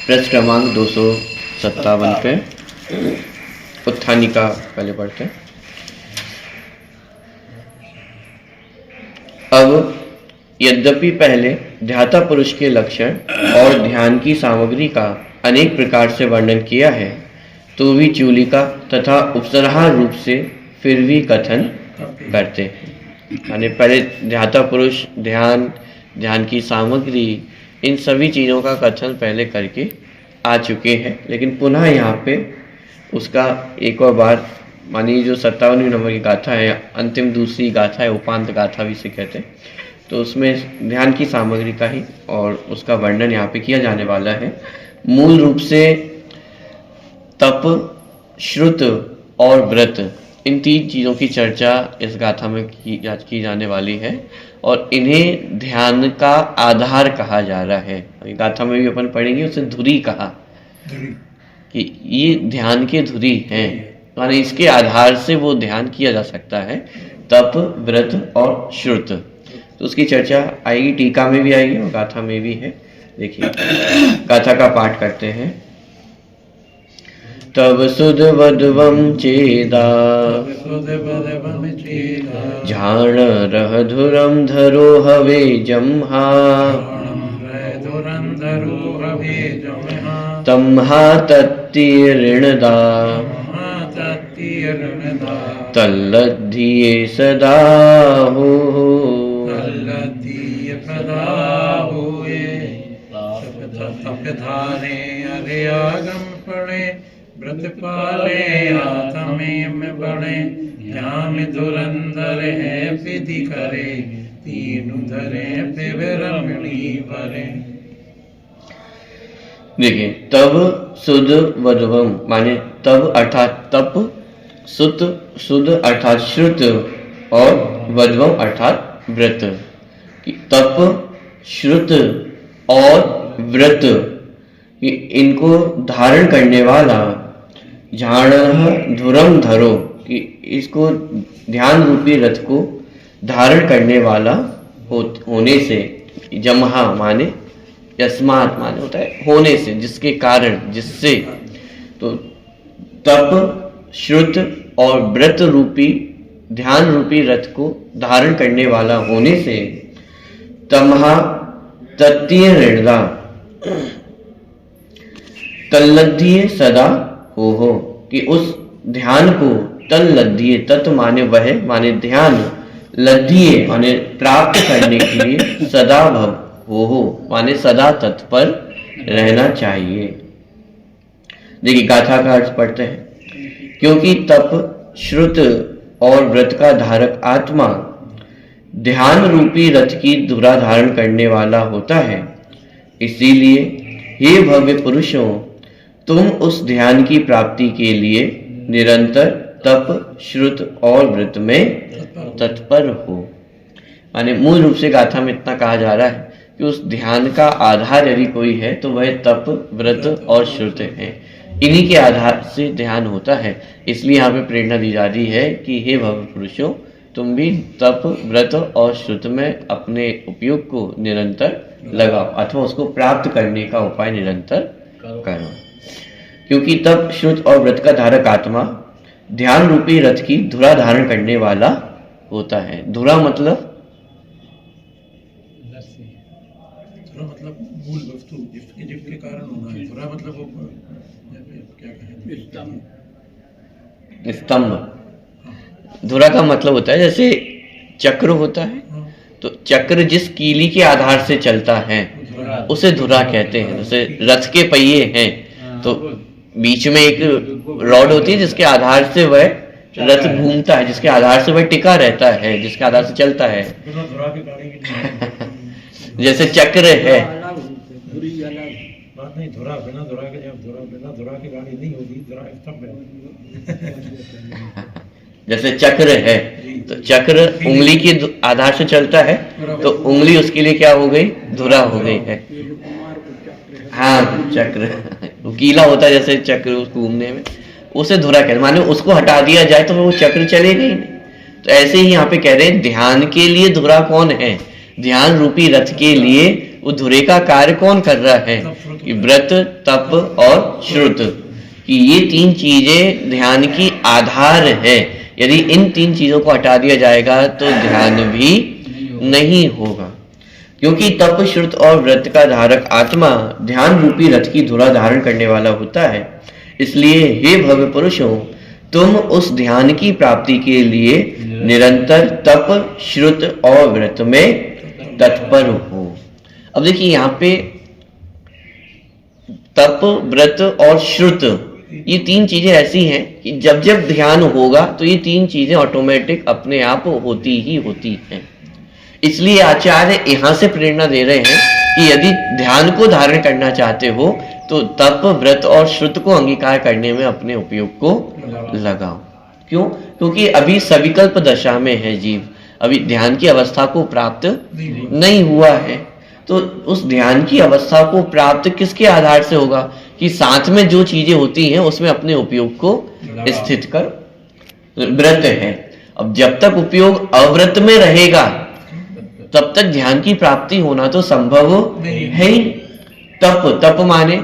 पृष्ठ क्रमांक 257 पे उत्थानिका पहले पढ़ते हैं। अब यद्यपि पहले ध्याता पुरुष के लक्षण और ध्यान की सामग्री का अनेक प्रकार से वर्णन किया है, तो भी चूलिका तथा उपसंहार रूप से फिर भी कथन करते हैं। यानी पहले ध्याता पुरुष, ध्यान की सामग्री, इन सभी चीज़ों का कथन पहले करके आ चुके हैं, लेकिन पुनः यहाँ पे उसका एक और बार, मानिए जो 57वें नंबर की गाथा है, अंतिम दूसरी गाथा है, उपांत गाथा भी इसे कहते हैं, तो उसमें ध्यान की सामग्री का ही और उसका वर्णन यहाँ पे किया जाने वाला है। मूल रूप से तप, श्रुत और व्रत, इन तीन चीज़ों की चर्चा इस गाथा में की जाने वाली है और इन्हें ध्यान का आधार कहा जा रहा है। गाथा में भी अपन पढ़ेंगे, उसे धुरी कहा कि ये ध्यान के धुरी हैं, माने इसके आधार से वो ध्यान किया जा सकता है, तप, व्रत और श्रुत। तो उसकी चर्चा आएगी, टीका में भी आएगी और गाथा में भी है। देखिए गाथा का पाठ करते हैं। तब सुध वधवम चेदा झाण रह धुरम धरो हवे जम्हा तम्हा तत्तीर्णदा तल्लधिये सदा हो व्रत पाले आत्मे में बड़े, ध्यान धुरंधर है विधि करे, तीन धरे रमणी भरे। देखिए तब सुध वधवम माने तब अर्थात तप, सुत सुध अर्थात श्रुत और वधवम अर्थात व्रत। तप, श्रुत और व्रत कि इनको धारण करने वाला, झाण धुरम धरो कि इसको ध्यान रूपी रथ को धारण करने वाला होने से, जमहा माने यस्मात माने होता है होने से, जिसके कारण, जिससे। तो तप, श्रुत और व्रत रूपी ध्यान रूपी रथ को धारण करने वाला होने से, तमहा तत्तीय ऋणदा तल्लधिये सदा हो कि उस ध्यान को तल्लधिये, तत् माने वह माने ध्यान, लधिये माने प्राप्त करने के लिए, सदा हो माने सदा तत्पर रहना चाहिए। देखिए गाथा का अर्थ पढ़ते हैं। क्योंकि तप, श्रुत और व्रत का धारक आत्मा ध्यान रूपी रथ की धुरा धारण करने वाला होता है, इसीलिए हे भव्य पुरुषों, तुम उस ध्यान की प्राप्ति के लिए निरंतर तप, श्रुत और व्रत में तत्पर हो। माने मूल रूप से गाथा में इतना कहा जा रहा है कि उस ध्यान का आधार यदि कोई है तो वह तप, व्रत और श्रुत है। इन्हीं के आधार से ध्यान होता है। इसलिए यहाँ पे प्रेरणा दी जा रही है कि हे भव्य पुरुषों, तुम भी तप, व्रत और श्रुत में अपने उपयोग को निरंतर लगाओ अथवा उसको प्राप्त करने का उपाय निरंतर करो। क्योंकि तप, श्रुत और व्रत का धारक आत्मा ध्यान रूपी रथ की धुरा धारण करने वाला होता है। धुरा मतलब मूल वस्तु, जिसके कारण होना है। धुरा मतलब वो क्या कहें, स्तंभ। धुरा का मतलब होता है जैसे चक्र होता है, तो चक्र जिस कीली के आधार से चलता है उसे धुरा कहते हैं। जैसे रथ के पहिए हैं तो बीच में एक रॉड होती है जिसके आधार से वह रथ घूमता है, जिसके आधार से वह टिका रहता है, जिसके आधार से चलता है। जैसे चक्र है, बात नहीं, धुरा बिना धुरा के, जब बिना धुरा की गाड़ी नहीं होगी, धुरा स्तंभ है। जैसे चक्र है तो चक्र उंगली के आधार से चलता है, तो उंगली उसके लिए क्या हो गई, धुरा हो गई है। हाँ, चक्र वो कीला होता है जैसे चक्र, उसको घूमने में उसे धुरा कहते, माने उसको हटा दिया जाए तो वो चक्र चलेगा ही नहीं। तो ऐसे ही यहाँ पे कह रहे हैं ध्यान के लिए धुरा कौन है, ध्यान रूपी रथ के लिए वो धुरे का कार्य कौन कर रहा है, कि व्रत, तप और श्रुत, कि ये तीन चीजें ध्यान की आधार है। यदि इन तीन चीजों को हटा दिया जाएगा तो ध्यान भी नहीं होगा, क्योंकि तप, श्रुत और व्रत का धारक आत्मा ध्यान रूपी रथ की धुरा धारण करने वाला होता है। इसलिए हे भव्य पुरुषों, तुम उस ध्यान की प्राप्ति के लिए निरंतर तप, श्रुत और व्रत में तत्पर हो। अब देखिए यहाँ पे तप, व्रत और श्रुत, ये तीन चीजें ऐसी हैं कि जब जब ध्यान होगा तो ये तीन चीजें ऑटोमेटिक अपने आप होती ही होती हैं। इसलिए आचार्य यहाँ से प्रेरणा दे रहे हैं कि यदि ध्यान को धारण करना चाहते हो तो तप, व्रत और श्रुत को अंगीकार करने में अपने उपयोग को लगाओ। क्यों? क्योंकि अभी सविकल्प दशा में है जीव, अभी ध्यान की अवस्था को प्राप्त नहीं हुआ है। तो उस ध्यान की अवस्था को प्राप्त किसके आधार से होगा? कि साथ में जो चीजें होती हैं उसमें अपने उपयोग को स्थित कर। व्रत है, अब जब तक उपयोग अव्रत में रहेगा तब तक ध्यान की प्राप्ति होना तो संभव है ही। तप माने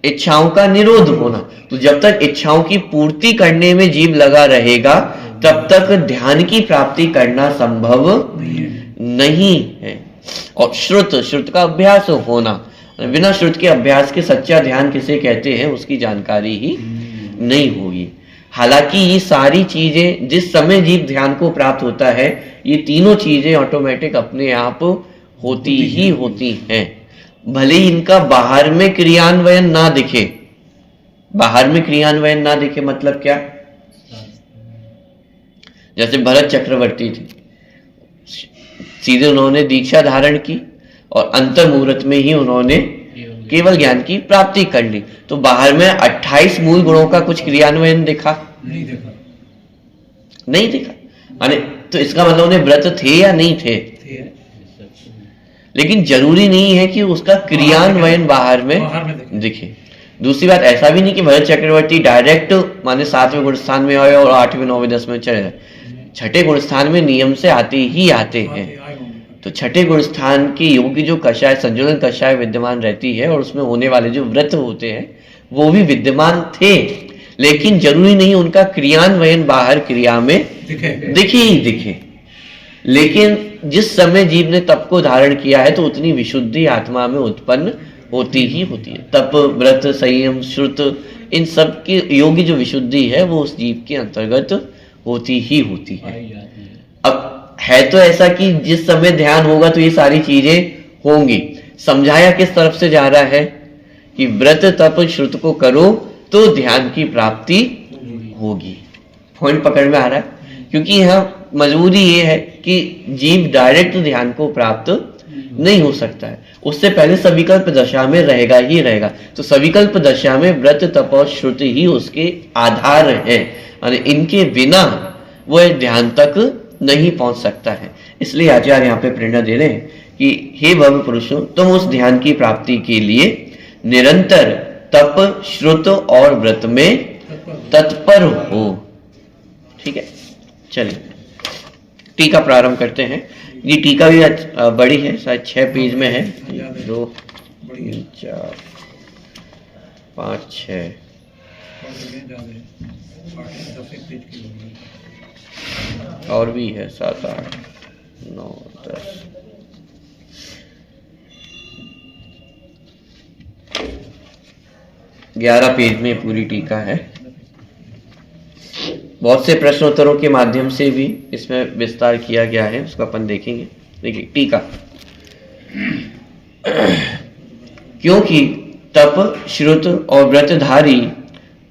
इच्छाओं का निरोध होना, तो जब तक इच्छाओं की पूर्ति करने में जीव लगा रहेगा तब तक ध्यान की प्राप्ति करना संभव नहीं है। और श्रुत का अभ्यास होना, बिना श्रुत के अभ्यास के सच्चा ध्यान किसे कहते हैं उसकी जानकारी ही नहीं होगी। हालांकि ये सारी चीजें जिस समय जीव ध्यान को प्राप्त होता है, ये तीनों चीजें ऑटोमेटिक अपने आप होती ही होती हैं, भले ही इनका बाहर में क्रियान्वयन ना दिखे। बाहर में क्रियान्वयन ना दिखे मतलब क्या? जैसे भरत चक्रवर्ती थे, सीधे उन्होंने दीक्षा धारण की और अंतर मुहूर्त में ही उन्होंने केवल ज्ञान की प्राप्ति कर ली। तो बाहर में 28 मूल गुणों का कुछ क्रियान्वयन दिखा? नहीं दिखा। अरे तो इसका मतलब उन्हें व्रत थे या नहीं थे? लेकिन जरूरी नहीं है कि उसका क्रियान्वयन बाहर में दिखे। दूसरी बात, ऐसा भी नहीं कि भरत चक्रवर्ती डायरेक्ट माने 7वें गुण स्थान में आए और 8वें 9वें 10वें में चले जाए। छठे गुण स्थान में नियम से आते ही आते हैं। तो छठे गुण स्थान की योग की जो कषाय, संजुलन कषाय विद्यमान रहती है और उसमें होने वाले जो व्रत होते हैं वो भी विद्यमान थे, लेकिन जरूरी नहीं उनका क्रियान्वयन बाहर क्रिया में दिखे ही दिखे। लेकिन जिस समय जीव ने तप को धारण किया है तो उतनी विशुद्धि आत्मा में उत्पन्न होती ही होती है। तप, व्रत, संयम, श्रुत, इन सब की योगी जो विशुद्धि है वो उस जीव के अंतर्गत होती ही होती है। अब है तो ऐसा कि जिस समय ध्यान होगा तो ये सारी चीजें होंगी। समझाया किस तरफ से जा रहा है कि व्रत, तप, श्रुत को करो तो ध्यान की प्राप्ति होगी। पॉइंट पकड़ में आ रहा है? क्योंकि यहाँ मजबूरी ये है कि जीव डायरेक्ट ध्यान को प्राप्त नहीं हो सकता है, उससे पहले सविकल्प दशा में रहेगा ही रहेगा। तो सविकल्प दशा में व्रत, तप और श्रुति ही उसके आधार है और इनके बिना वह ध्यान तक नहीं पहुंच सकता है। इसलिए आचार्य यहाँ पे प्रेरणा दे रहे हैं कि हे भव्य पुरुषों, तुम उस ध्यान की प्राप्ति के लिए निरंतर तप, श्रुत और व्रत में तत्पर हो। ठीक है, चलिए टीका प्रारंभ करते हैं। ये टीका भी बड़ी है, शायद 6 पेज में है। 2 3 4 5 6 और भी है 7 8 9 10 11 पेज में पूरी टीका है। बहुत से प्रश्नोत्तरों के माध्यम से भी इसमें विस्तार किया गया है, उसको अपन देखेंगे। देखिए टीका, क्योंकि तप, श्रुत और व्रतधारी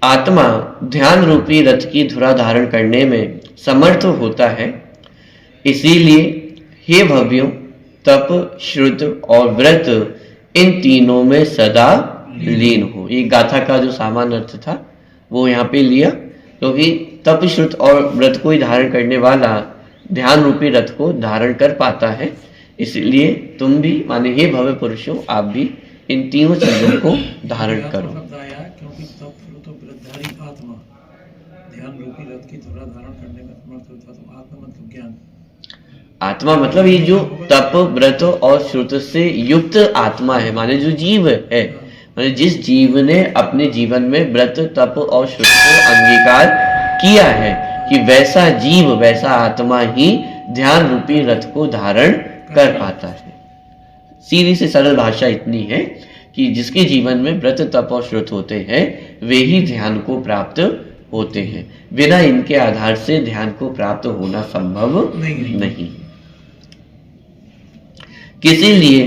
आत्मा ध्यान रूपी रथ की धुरा धारण करने में समर्थ होता है, इसीलिए हे भव्यों, तप, श्रुत और व्रत इन तीनों में सदा लीन हो। ये गाथा का जो सामान्य अर्थ था वो यहाँ पे लिया, क्योंकि तप, श्रुत और व्रत को ही धारण करने वाला ध्यान रूपी रथ को धारण कर पाता है। इसलिए तुम भी माने हे भव्य पुरुषों, आप भी इन तीनों चीजों को धारण करो। क्योंकि तप, श्रुत और व्रतधारी आत्मा ध्यान रूपी रथ की धुरा धारण करने में समर्थ होता है। तो आत्मा मतलब ज्ञान, आत्मा मतलब ये जो तप, व्रत और श्रुत से युक्त आत्मा है, माने जो जीव है, माने जिस जीव ने अपने जीवन में व्रत तप और श्रुत को अंगीकार किया है कि वैसा जीव वैसा आत्मा ही ध्यान रूपी रथ को धारण कर पाता है। सीधी से सरल भाषा इतनी है कि जिसके जीवन में व्रत तप और श्रुत होते हैं वे ही ध्यान को प्राप्त होते हैं। बिना इनके आधार से ध्यान को प्राप्त होना संभव नहीं। किसी लिए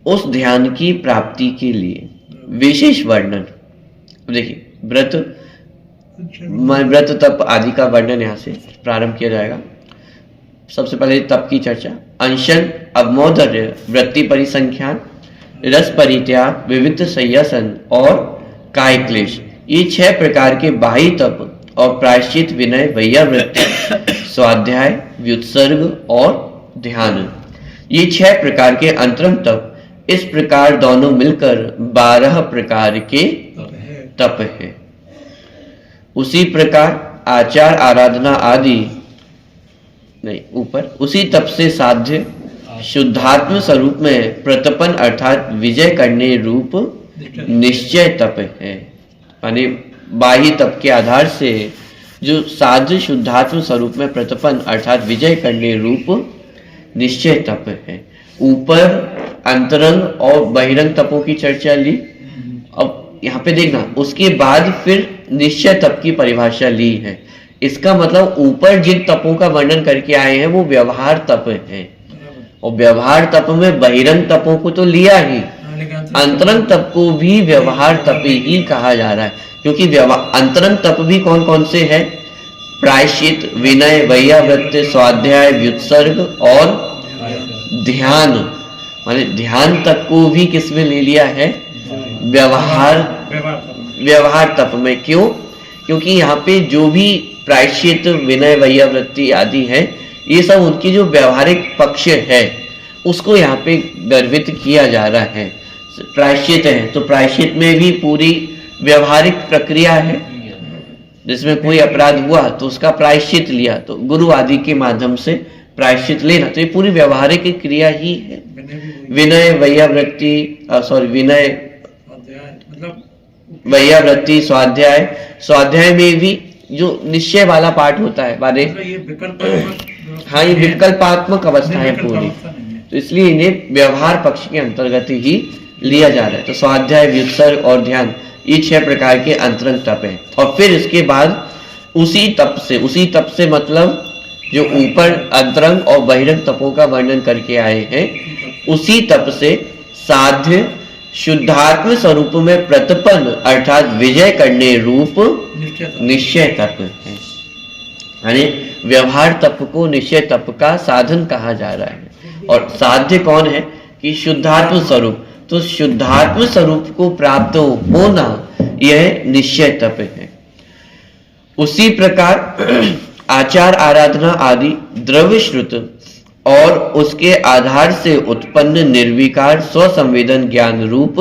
उस ध्यान की प्राप्ति के लिए विशेष वर्णन, देखिए व्रत तप आदि का वर्णन यहाँ से प्रारंभ किया जाएगा। सबसे पहले तप की चर्चा, अनशन, अवमोदर्य, वृत्ति परिसंख्यान, रस परित्याग, विविध संयसन और काय क्लेश, ये 6 प्रकार के बाह्य तप और प्रायश्चित, विनय, वैयावृत्ति, स्वाध्याय, व्युत्सर्ग और ध्यान, ये 6 प्रकार के अंतरंग तप, इस प्रकार दोनों मिलकर 12 प्रकार के तप है। उसी प्रकार आचार, आराधना आदि नहीं ऊपर, उसी तप से साध्य शुद्धात्म स्वरूप में प्रतपन अर्थात विजय करने रूप निश्चय तप है। यानी बाह्य तप के आधार से जो साध्य शुद्धात्म स्वरूप में प्रतपन अर्थात विजय करने रूप निश्चय तप है। ऊपर अंतरंग और बहिरंग तपों की चर्चा ली। अब यहाँ पे देखना, उसके बाद फिर निश्चय तप की परिभाषा ली है। इसका मतलब ऊपर जिन तपों का वर्णन करके आए हैं वो व्यवहार तप है, और व्यवहार तप में बहिरंग तपों को तो लिया ही, अंतरंग तप को भी व्यवहार तप ही कहा जा रहा है। क्योंकि अंतरंग तप भी कौन कौन से है? प्रायश्चित, विनय, वैयावृत्ति, स्वाध्याय, व्युत्सर्ग और ध्यान। माने ध्यान तक को भी किस में ले लिया है? व्यवहार तप में। क्यों? क्योंकि यहाँ पे जो भी प्रायश्चित, विनय, वैयावृत्ति आदि है, ये सब उनकी जो व्यवहारिक पक्ष है उसको यहाँ पे गर्वित किया जा रहा है। प्रायश्चित है तो प्रायश्चित में भी पूरी व्यवहारिक प्रक्रिया है, जिसमें कोई अपराध हुआ तो उसका प्रायश्चित लिया, तो गुरु आदि के माध्यम से प्रायश्चित लेना, तो ये पूरी व्यवहारिक क्रिया ही है। विनय, वैयावृत्ति, विनय, वैयावृत्ति, स्वाध्याय में भी जो निश्चय वाला पाठ होता है, माने हाँ ये विकल्पात्मक अवस्था है पूरी, तो इसलिए इन्हें व्यवहार पक्ष के अंतर्गत ही लिया जा रहा है। तो स्वाध्याय, व्युत्सर्ग और ध्यान, ये 6 प्रकार के अंतरंग तप है। और फिर इसके बाद उसी तप से मतलब जो ऊपर अंतरंग और बहिरंग तपों का वर्णन करके आए हैं, उसी तप से साध्य शुद्धात्म स्वरूप में प्रतपन अर्थात विजय करने रूप निश्चय तप है। यानी व्यवहार तप को निश्चय तप का साधन कहा जा रहा है। और साध्य कौन है? कि शुद्धात्म स्वरूप, तो शुद्धात्म स्वरूप को प्राप्त होना यह निश्चय तप है। उसी प्रकार आचार, आराधना आदि द्रव्य श्रुत और उसके आधार से उत्पन्न निर्विकार स्वसंवेदन ज्ञान रूप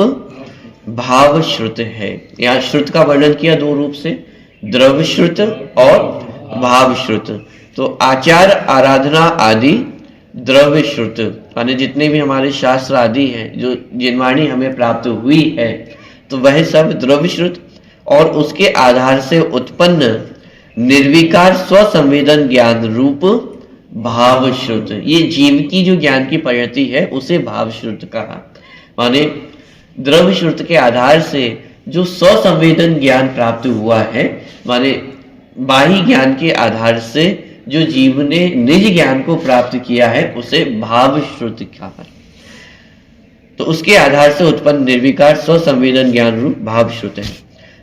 भाव श्रुत है। यहाँ श्रुत का वर्णन किया 2 रूप से, द्रव्य श्रुत और भाव श्रुत। तो आचार, आराधना आदि द्रव्य श्रुत, माने जितने भी हमारे शास्त्र आदि हैं, जो जिनवाणी हमें प्राप्त हुई है, तो वह सब द्रव्य श्रुत और उसके आधार से उत्पन्न निर्विकार स्वसंवेदन ज्ञान रूप भाव श्रुत, ये जीव की जो ज्ञान की परिणति है उसे भाव श्रुत कहा। माने द्रव्य श्रुत के आधार से जो स्वसंवेदन ज्ञान प्राप्त हुआ है, माने बाह्य ज्ञान के आधार से जो जीव ने निज ज्ञान को प्राप्त किया है उसे भाव श्रुत कहा। तो उसके आधार से उत्पन्न निर्विकार स्वसंवेदन ज्ञान रूप भाव श्रुत है।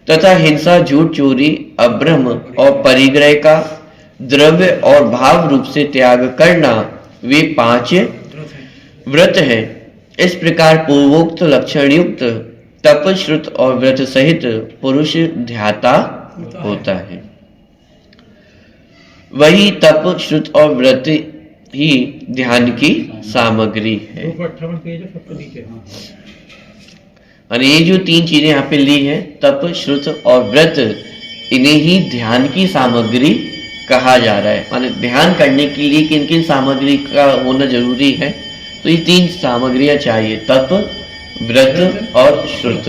तथा हिंसा, झूठ, चोरी, अभ्रम और परिग्रह का द्रव्य और भाव रूप से त्याग करना, वे 5 व्रत है। इस प्रकार पूर्वोक्त लक्षण युक्त तप, श्रुत और व्रत सहित पुरुष ध्याता होता है। वही तप, श्रुत और व्रत ही ध्यान की सामग्री है। और ये जो 3 चीजें यहाँ पे ली है, तप, श्रुत और व्रत, इन्हें ही ध्यान की सामग्री कहा जा रहा है। माने ध्यान करने के लिए किन किन सामग्री का होना जरूरी है? तो ये 3 सामग्रियां चाहिए, तप, व्रत और श्रुत।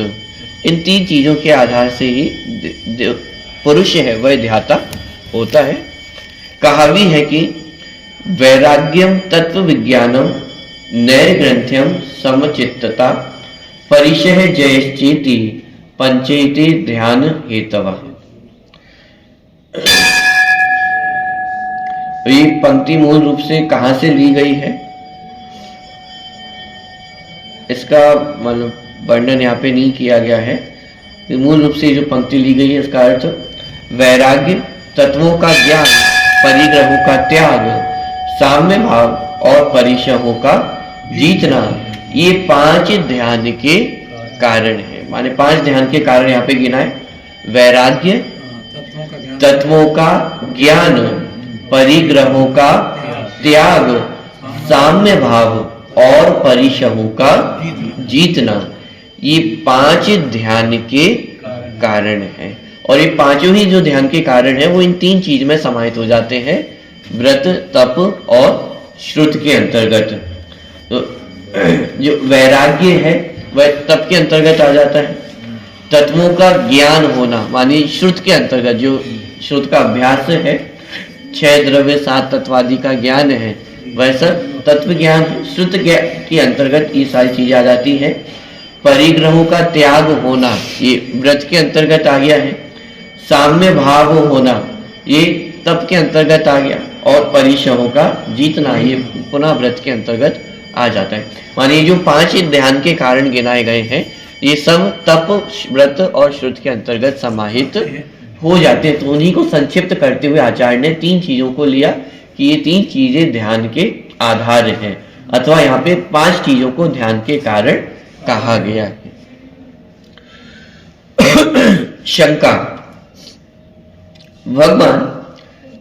इन 3 चीजों के आधार से ही पुरुष है वह ध्याता होता है। कहा भी है कि वैराग्यम तत्व विज्ञानम नैर्ग्रंथ्यम समचित्तता परिशह जयश्चेति पंचेति ध्यान हेतवा। ये पंक्ति मूल रूप से कहां से ली गई है, इसका मतलब वर्णन यहाँ पे नहीं किया गया है। मूल रूप से जो पंक्ति ली गई है इसका अर्थ वैराग्य, तत्वों का ज्ञान, परिग्रहों का त्याग, साम्य भाव और परिशहों का जीतना, ये 5 ध्यान के कारण है। माने 5 ध्यान के कारण यहाँ पे गिना है। वैराग्य, तत्वों का ज्ञान, परिग्रहों का त्याग, साम्य भाव और परिशहों का जीतना, ये 5 ध्यान के कारण है। और ये पांचों ही जो ध्यान के कारण है वो इन 3 चीज में समाहित हो जाते हैं, व्रत, तप और श्रुत के अंतर्गत। तो जो वैराग्य है वह तप के अंतर्गत आ जाता है। तत्वों का ज्ञान होना मानी श्रुत के अंतर्गत, जो श्रुत का अभ्यास है, 6 द्रव्य 7 तत्वादि का ज्ञान है, वह सब तत्व ज्ञान है। श्रुत के अंतर्गत ये सारी चीजें आ जाती है। परिग्रहों का त्याग होना ये व्रत के अंतर्गत आ गया है। साम्य भाव होना ये तप के अंतर्गत आ गया। और परिशहों का जीतना ये पुनः व्रत के अंतर्गत आ जाता है। मानिए जो 5 ध्यान के कारण गिनाए गए हैं ये सब तप, व्रत और श्रुत के अंतर्गत समाहित हो जाते हैं। तो उन्हीं को संक्षिप्त करते हुए आचार्य ने 3 चीजों को लिया कि ये 3 चीजें ध्यान के आधार हैं, अथवा यहाँ पे 5 चीजों को ध्यान के कारण कहा गया है। शंका, भगवान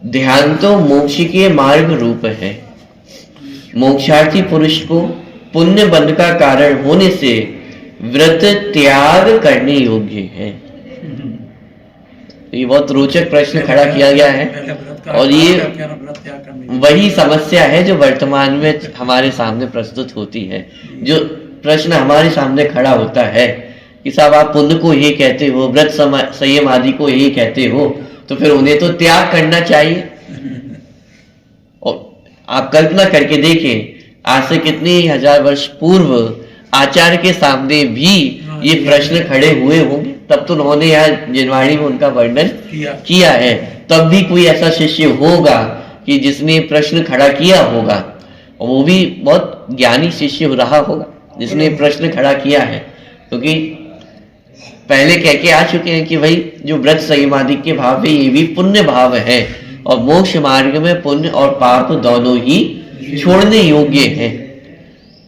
ध्यान तो मोक्ष के मार्ग रूप है, मोक्षार्थी पुरुष को पुण्य बंध का कारण होने से व्रत त्याग करने योग्य है। ये बहुत रोचक प्रश्न खड़ा किया गया है और ये वही समस्या है जो वर्तमान में हमारे सामने प्रस्तुत होती है। जो प्रश्न हमारे सामने खड़ा होता है कि साहब आप पुण्य को ये कहते हो, व्रत संयम आदि को ये कहते हो, तो फिर उन्हें तो त्याग करना चाहिए। और आप कल्पना करके देखें, आज से कितने 1000 वर्ष पूर्व आचार्य के सामने भी ये प्रश्न खड़े हुए होंगे, तब तो उन्होंने यहाँ जिनवाणी में उनका वर्णन किया है। तब भी कोई ऐसा शिष्य होगा कि जिसने प्रश्न खड़ा किया होगा, और वो भी बहुत ज्ञानी शिष्य रहा होगा जिसने प्रश्न खड़ा किया है, क्योंकि पहले कह के आ चुके हैं कि भाई जो व्रत संयमादि के भाव है ये भी पुण्य भाव है, और मोक्ष मार्ग में पुण्य और पाप दोनों ही छोड़ने योग्य है।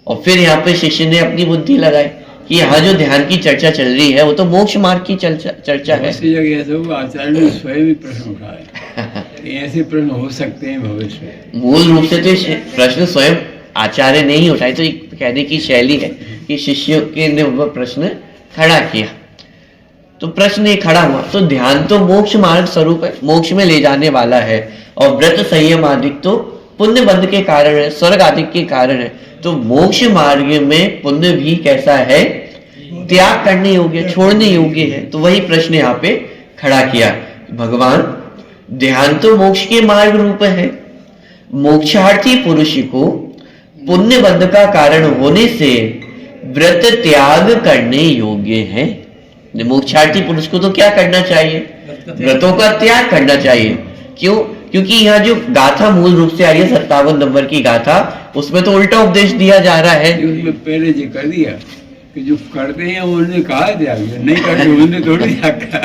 और फिर यहाँ पे शिष्य ने अपनी बुद्धि लगाई कि यहाँ जो ध्यान की चर्चा चल रही है वो तो मोक्ष मार्ग की चर्चा है। आचार्य ने स्वयं ही प्रश्न उठाया, ऐसे प्रश्न हो सकते हैं भविष्य में। मूल रूप से तो प्रश्न स्वयं आचार्य ने ही उठाए, तो कहने की शैली है कि शिष्यों के ने वो प्रश्न खड़ा किया, तो प्रश्न ये खड़ा हुआ। तो ध्यान तो मोक्ष मार्ग स्वरूप है, मोक्ष में ले जाने वाला है, और व्रत संयम आदि तो पुण्य बंध के कारण है, स्वर्ग आदि के कारण है। तो मोक्ष मार्ग में पुण्य भी कैसा है, त्याग करने योग्य, छोड़ने योग्य है। तो वही प्रश्न यहाँ पे खड़ा किया, भगवान ध्यान तो मोक्ष के मार्ग रूप है, मोक्षार्थी पुरुष को पुण्य बंध का कारण होने से व्रत त्याग करने योग्य है। मोक्षार्थी पुरुष को तो क्या करना चाहिए, व्रतों का त्याग करना चाहिए। क्यों? क्योंकि यहाँ जो गाथा मूल रूप से आ रही है 57 नंबर की गाथा, उसमें तो उल्टा उपदेश दिया जा रहा है। उसमें पहले जी कर दिया कि जो करते हैं उन्होंने कहा त्याग, नहीं करते उन्होंने थोड़ी कहा।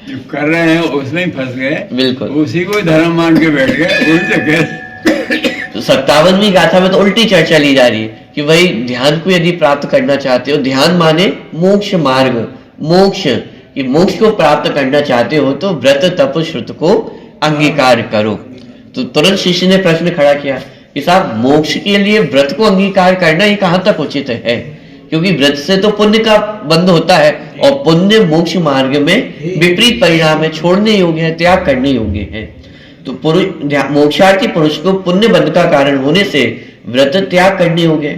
जो कर रहे हैं उसमें ही फंस गए, बिल्कुल उसी को धर्म मान के बैठ गए, उनसे कह। तो 57वीं गाथा में तो उल्टी चर्चा ली जा रही है कि भाई ध्यान को यदि प्राप्त करना चाहते हो, ध्यान माने मोक्ष मार्ग, मोक्ष, कि मोक्ष को प्राप्त करना चाहते हो तो व्रत तप श्रुत को अंगीकार करो। तो तुरंत शिष्य ने प्रश्न खड़ा किया कि साहब मोक्ष के लिए व्रत को अंगीकार करना ये कहां तक उचित है, क्योंकि व्रत से तो पुण्य का बंध होता है, और पुण्य मोक्ष मार्ग में विपरीत परिणाम है, छोड़ने योग्य है, त्याग करने योग्य है। तो मोक्षार्थी पुरुष को पुण्य बंध का कारण होने से व्रत त्याग करने योग्य है,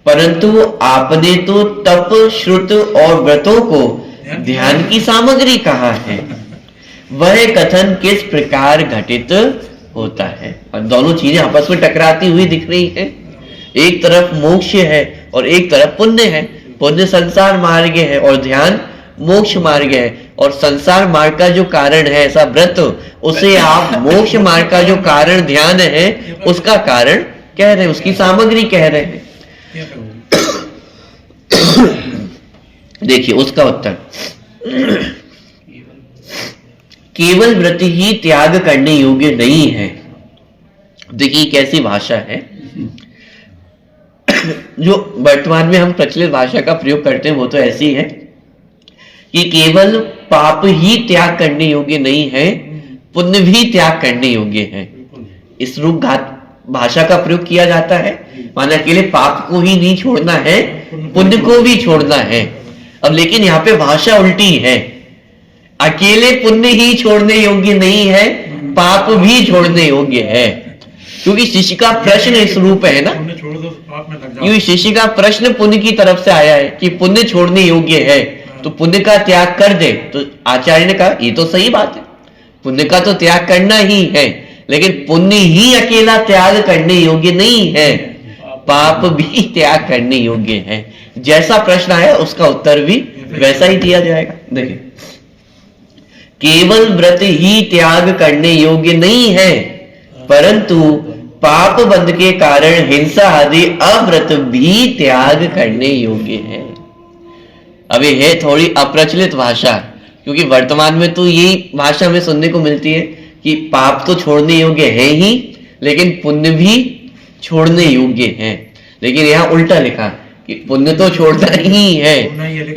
परंतु आपने तो तप श्रुत और व्रतों को ध्यान की सामग्री कहाँ है, वह कथन किस प्रकार घटित होता है। और दोनों चीजें आपस में टकराती हुई दिख रही है। एक तरफ मोक्ष है और एक तरफ पुण्य है। पुण्य संसार मार्ग है और ध्यान मोक्ष मार्ग है। और संसार मार्ग का जो कारण है ऐसा व्रत, उसे आप मोक्ष मार्ग का जो कारण ध्यान है उसका कारण कह रहे हैं, उसकी सामग्री कह रहे हैं। क्या कहोगे? देखिए उसका उत्तर, केवल व्रत ही त्याग करने योग्य नहीं है। देखिए कैसी भाषा है जो वर्तमान में हम प्रचलित भाषा का प्रयोग करते हैं, वो तो ऐसी है कि केवल पाप ही त्याग करने योग्य नहीं है, पुण्य भी त्याग करने योग्य है। इस रूपघात भाषा का प्रयोग किया जाता है, माना अकेले पाप को ही नहीं छोड़ना है, पुण्य को भी छोड़ना है। अब लेकिन यहाँ पे भाषा उल्टी है, अकेले पुण्य ही छोड़ने योग्य नहीं है, पाप भी छोड़ने योग्य है। क्योंकि शिष्य का प्रश्न इस रूप है ना, पुण्य छोड़ दो तो पाप में लग जाओ। क्योंकि शिष्य का प्रश्न पुण्य की तरफ से आया है कि पुण्य छोड़ने योग्य है, तो पुण्य का त्याग कर दे। तो आचार्य ने कहा ये तो सही बात है, पुण्य का तो त्याग करना ही है, लेकिन पुण्य ही अकेला त्याग करने योग्य नहीं है, पाप भी त्याग करने योग्य है। जैसा प्रश्न आया उसका उत्तर भी वैसा ही दिया जाएगा। देखिए, केवल व्रत ही त्याग करने योग्य नहीं है, परंतु पाप बंध के कारण हिंसा आदि अव्रत भी त्याग करने योग्य है। अब ये है थोड़ी अप्रचलित भाषा, क्योंकि वर्तमान में तो यही भाषा हमें सुनने को मिलती है कि पाप तो छोड़ने योग्य है ही, लेकिन पुण्य भी छोड़ने योग्य है। लेकिन यहाँ उल्टा लिखा कि पुण्य तो छोड़ना ही है,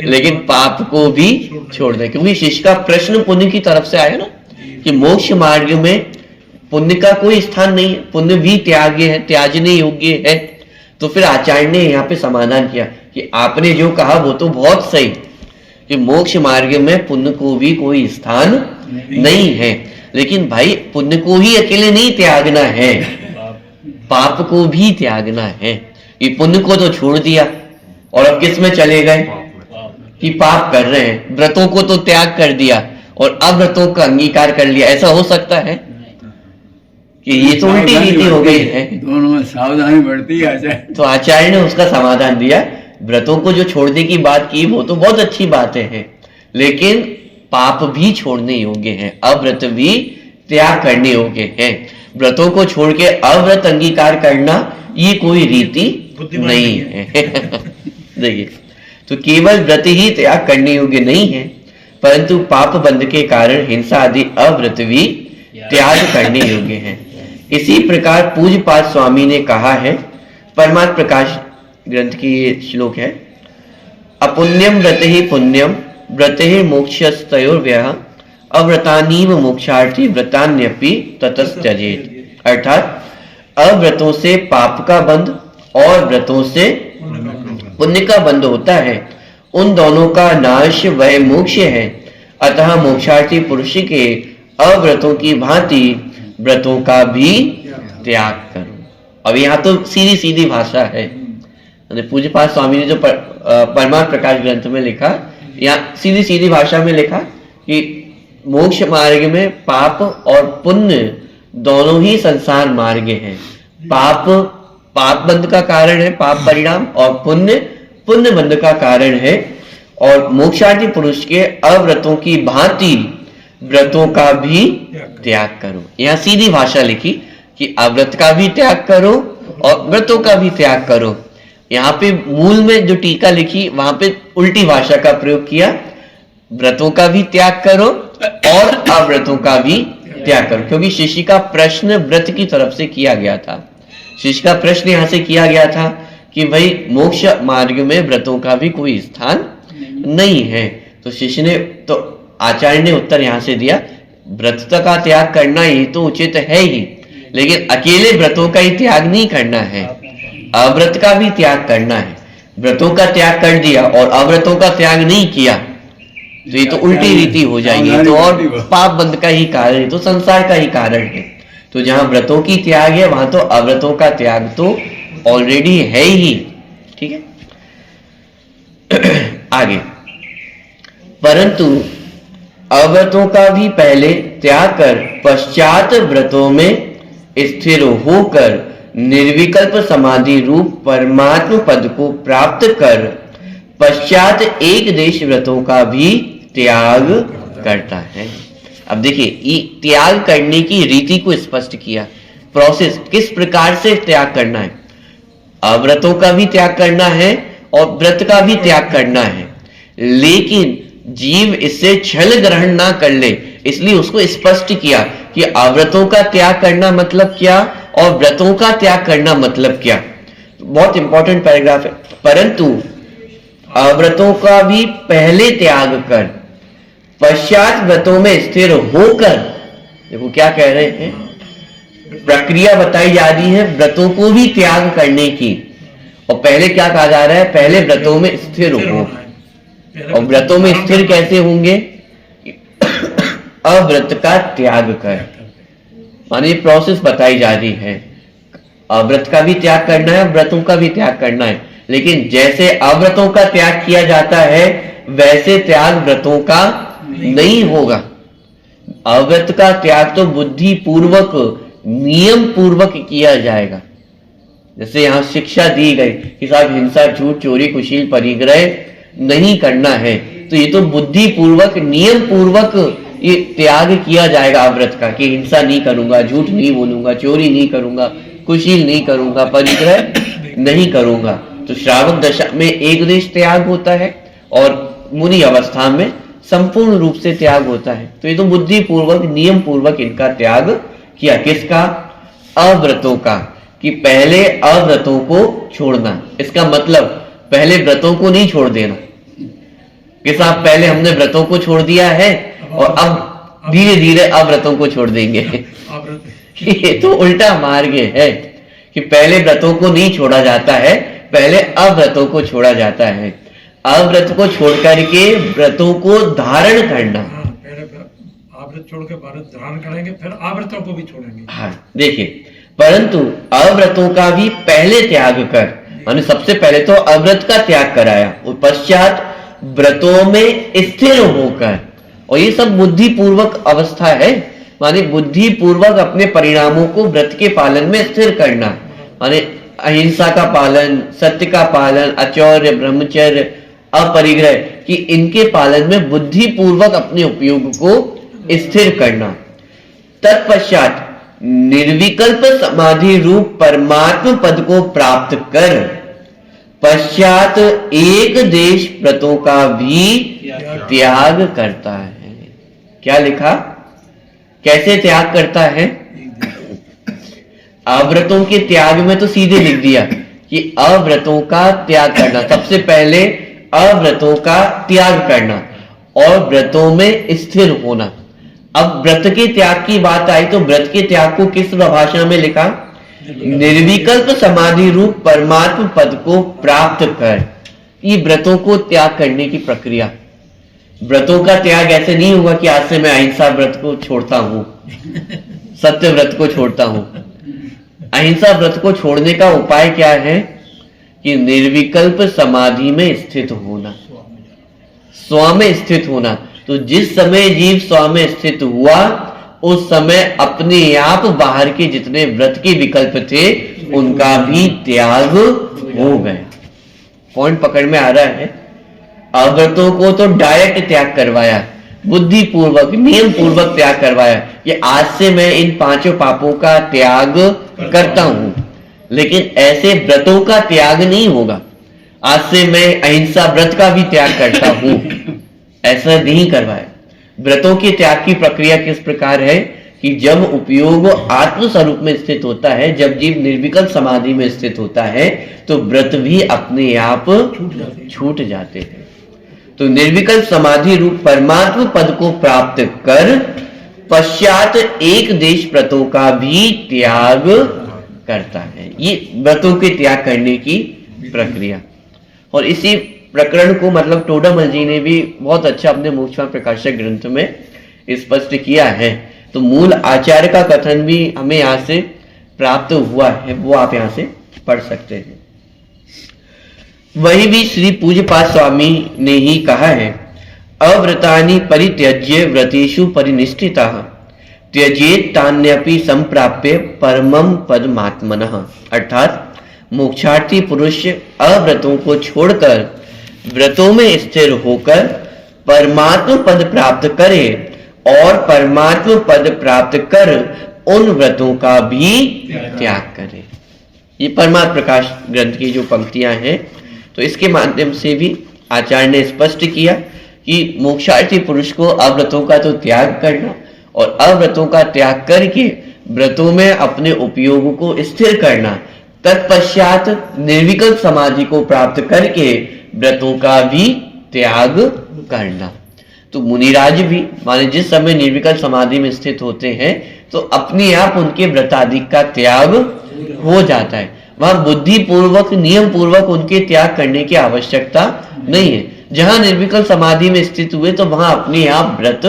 लेकिन पाप को भी छोड़ना है। क्योंकि शिष्य का प्रश्न पुण्य की तरफ से आया ना कि मोक्ष मार्ग में पुण्य का कोई स्थान नहीं है, पुण्य भी त्याज्य है, त्याजने योग्य है। तो फिर आचार्य ने यहाँ पे समाधान किया कि आपने जो कहा वो तो बहुत सही कि मोक्ष मार्ग में पुण्य को भी कोई स्थान नहीं है, लेकिन भाई पुण्य को ही अकेले नहीं त्यागना है, पाप को भी त्यागना है। ये पुण्य को तो छोड़ दिया और अब किस में चले गए कि पाप कर रहे हैं। व्रतों को तो त्याग कर दिया और अब व्रतों का अंगीकार कर लिया। ऐसा हो सकता है कि ये तो उल्टी नीति हो गई है। दोनों में सावधानी बढ़ती है आचार्य। तो आचार्य ने उसका समाधान दिया, व्रतों को जो छोड़ने की बात की वो तो बहुत अच्छी बातें हैं, लेकिन पाप भी छोड़ने योग्य हैं, अव्रत भी त्याग करने योग्य हैं। व्रतों को छोड़ के अव्रत अंगीकार करना ये कोई रीति नहीं है। देखिए, तो केवल व्रत ही त्याग करने योग्य नहीं है, परंतु पाप बंध के कारण हिंसा आदि अव्रत भी त्याग करने योग्य हैं। इसी प्रकार पूज्यपाद स्वामी ने कहा है, परमार्थ प्रकाश ग्रंथ की ये श्लोक है, अपुण्यम व्रत ही पुण्यम व्रत ही मोक्षस्तयोर्व्यः अव्रतानीव मोक्षार्थी व्रतान्यपि ततस्त्यजेत। अर्थात अव्रतों से पाप का बंध और व्रतों से पुण्य का बंध होता है, उन दोनों का नाश वह मोक्ष है। अतः मोक्षार्थी पुरुष के अव्रतों की भांति व्रतों का भी त्याग करो। अब यहाँ तो सीधी सीधी भाषा है, पूज्यपाद स्वामी ने जो परमार्थ प्रकाश ग्रंथ में लिखा, यहाँ सीधी सीधी भाषा में लिखा कि मोक्ष मार्ग में पाप और पुण्य दोनों ही संसार मार्ग हैं। पाप बंध का कारण है, पाप परिणाम, और पुण्य बंध का कारण है। और मोक्षार्थी पुरुष के अव्रतों की भांति व्रतों का भी त्याग करो। यहाँ सीधी भाषा लिखी कि अव्रत का भी त्याग करो और व्रतों का भी त्याग करो। यहाँ पे मूल में जो टीका लिखी वहां पे उल्टी भाषा का प्रयोग किया, व्रतों का भी त्याग करो और अव्रतों का भी त्याग करो। क्योंकि शिष्य का प्रश्न व्रत की तरफ से किया गया था। शिष्य का प्रश्न यहाँ से किया गया था कि भाई मोक्ष मार्ग में व्रतों का भी कोई स्थान नहीं है। तो शिष्य ने, तो आचार्य ने उत्तर यहाँ से दिया, व्रत का त्याग करना ही तो उचित है ही, लेकिन अकेले व्रतों का ही त्याग नहीं करना है, अव्रत का भी त्याग करना है। व्रतों का त्याग कर दिया और अव्रतों का त्याग नहीं किया तो ये तो उल्टी रीति हो जाएगी, तो और पाप बंध का ही कारण है, तो संसार का ही कारण है। तो जहां व्रतों की त्याग है वहां तो अव्रतों का त्याग तो ऑलरेडी है ही। ठीक है, आगे परंतु अव्रतों का भी पहले त्याग कर पश्चात व्रतों में स्थिर होकर निर्विकल्प समाधि रूप परमात्म पद को प्राप्त कर पश्चात एक देश व्रतों का भी त्याग करता है। अब देखिए, ये त्याग करने की रीति को स्पष्ट किया, प्रोसेस किस प्रकार से त्याग करना है। अव्रतों का भी त्याग करना है और व्रत का भी त्याग करना है, लेकिन जीव इससे छल ग्रहण ना कर ले, इसलिए उसको स्पष्ट किया कि अव्रतों का त्याग करना मतलब क्या और व्रतों का त्याग करना मतलब क्या। बहुत इंपॉर्टेंट पैराग्राफ है। परंतु अव्रतों का भी पहले त्याग कर पश्चात व्रतों में स्थिर होकर, देखो क्या कह रहे हैं, प्रक्रिया बताई जा रही है व्रतों को भी त्याग करने की, और पहले क्या कहा जा रहा है, पहले व्रतों में स्थिर हो। और व्रतों में स्थिर कैसे होंगे, अव्रत का त्याग कर, माने प्रोसेस बताई जा रही है। अव्रत का भी त्याग करना है, व्रतों का भी त्याग करना है, लेकिन जैसे अव्रतों का त्याग किया जाता है वैसे त्याग व्रतों का नहीं होगा। अव्रत का त्याग तो बुद्धि पूर्वक नियम पूर्वक किया जाएगा। जैसे यहां शिक्षा दी गई कि साहब हिंसा, झूठ, चोरी, कुशील, परिग्रह नहीं करना है, तो ये तो बुद्धि पूर्वक नियम पूर्वक ये त्याग किया जाएगा अव्रत का, कि हिंसा नहीं करूंगा, झूठ नहीं बोलूंगा, चोरी नहीं करूंगा, कुशील नहीं करूंगा, परिग्रह नहीं करूंगा। तो श्रावक दशा में एक देश त्याग होता है और मुनि अवस्था में संपूर्ण रूप से त्याग होता है। तो ये तो बुद्धि पूर्वक नियम पूर्वक इनका त्याग किया। किसका? अव्रतों का, कि पहले अव्रतों को छोड़ना। इसका मतलब पहले व्रतों को नहीं छोड़ देना कि साहब पहले हमने व्रतों को छोड़ दिया है और अब धीरे धीरे अव्रतों को छोड़ देंगे। ये तो उल्टा मार्ग है कि पहले व्रतों को नहीं छोड़ा जाता है, पहले अव्रतों को छोड़ा जाता है। अव्रत को छोड़ करके व्रतों को धारण करना। पहले अव्रत छोड़ के व्रत धारण करेंगे, फिर अव्रतों को भी छोड़ेंगे। हाँ, देखिए, परंतु अव्रतों का भी पहले त्याग कर, माने सबसे पहले तो अव्रत का त्याग कराया और पश्चात व्रतों में स्थिर होकर, और ये सब बुद्धि पूर्वक अवस्था है, माने बुद्धि पूर्वक अपने परिणामों को व्रत के पालन में स्थिर करना, माने अहिंसा का पालन, सत्य का पालन, अचौर्य, ब्रह्मचर्य, अपरिग्रह, कि इनके पालन में बुद्धि पूर्वक अपने उपयोग को स्थिर करना। तत्पश्चात निर्विकल्प समाधि रूप परमात्म पद को प्राप्त कर पश्चात एक देश व्रतों का भी त्याग करता है। क्या लिखा? कैसे त्याग करता है? अव्रतों के त्याग में तो सीधे लिख दिया कि अव्रतों का त्याग करना, सबसे पहले अव्रतों का त्याग करना और व्रतों में स्थिर होना। अब व्रत के त्याग की बात आई तो व्रत के त्याग को किस भाषा में लिखा? निर्विकल्प समाधि रूप परमात्म पद को प्राप्त कर। ये व्रतों को त्याग करने की प्रक्रिया। व्रतों का त्याग ऐसे नहीं होगा कि आज से मैं अहिंसा व्रत को छोड़ता हूं, सत्य व्रत को छोड़ता हूं। अहिंसा व्रत को छोड़ने का उपाय क्या है? कि निर्विकल्प समाधि में स्थित होना, स्व में स्थित होना। तो जिस समय जीव स्व में स्थित हुआ उस समय अपने आप बाहर के जितने व्रत के विकल्प थे उनका भी त्याग हो गया। पॉइंट पकड़ में आ रहा है? अव्रतों को तो डायरेक्ट त्याग करवाया, बुद्धि पूर्वक, नियम पूर्वक त्याग करवाया कि आज से मैं इन पांचों पापों का त्याग करता हूं, लेकिन ऐसे व्रतों का त्याग नहीं होगा। आज से मैं अहिंसा व्रत का भी त्याग करता हूं, ऐसा नहीं करवाया। व्रतों के त्याग की प्रक्रिया किस प्रकार है कि जब उपयोग आत्म स्वरूप में स्थित होता है, जब जीव निर्विकल्प समाधि में स्थित होता है तो व्रत भी अपने आप छूट जाते हैं। तो निर्विकल्प समाधि रूप परमात्म पद को प्राप्त कर पश्चात एक देश व्रतों का भी त्याग करता है। ये व्रतों के त्याग करने की प्रक्रिया। और इसी प्रकरण को मतलब टोडामल जी ने भी बहुत अच्छा अपने मोक्षमार्ग प्रकाशक ग्रंथ में स्पष्ट किया है। तो मूल आचार्य का कथन भी हमें यहां से प्राप्त हुआ है, वो आप यहां से पढ़ सकते हैं। वही भी श्री पूज्यपाद स्वामी ने ही कहा है, अव्रतानि परित्यज्य व्रतेषु परिनिष्ठिताः त्यजेत तान्यपि संप्राप्य परमं पदमात्मनः। अर्थात मोक्षार्थी पुरुष अव्रतों को छोड़कर व्रतों में स्थिर होकर परमात्म पद प्राप्त करे और परमात्म पद प्राप्त कर उन व्रतों का भी त्याग करे। ये परमात्म प्रकाश ग्रंथ की जो पंक्तियां हैं, तो इसके माध्यम से भी आचार्य ने स्पष्ट किया कि मोक्षार्थी पुरुष को अव्रतों का तो त्याग करना और अव्रतों का त्याग करके व्रतों में अपने उपयोग को स्थिर करना, तत्पश्चात निर्विकल्प समाधि को प्राप्त करके व्रतों का भी त्याग करना। तो मुनिराज भी माने जिस समय निर्विकल्प समाधि में स्थित होते हैं तो अपने आप उनके व्रतादि का त्याग हो जाता है। वहां बुद्धि पूर्वक नियम पूर्वक उनके त्याग करने की आवश्यकता नहीं है। जहां निर्विकल्प समाधि में स्थित हुए तो वहां अपने आप व्रत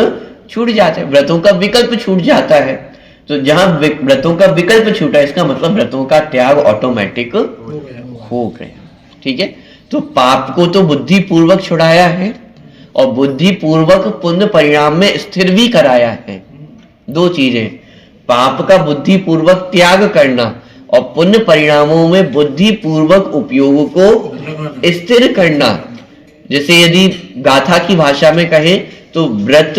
छूट जाते हैं, व्रतों का विकल्प छूट जाता है। तो जहां व्रतों का विकल्प छूटा, इसका मतलब व्रतों का त्याग ऑटोमेटिक हो गया। ठीक है, तो पाप को तो बुद्धि पूर्वक छुड़ाया है और बुद्धि पूर्वक पुण्य परिणाम में स्थिर भी कराया है। दो चीजें, पाप का बुद्धि पूर्वक त्याग करना और पुण्य परिणामों में बुद्धि पूर्वक उपयोग को स्थिर करना। जैसे यदि गाथा की भाषा में कहें तो व्रत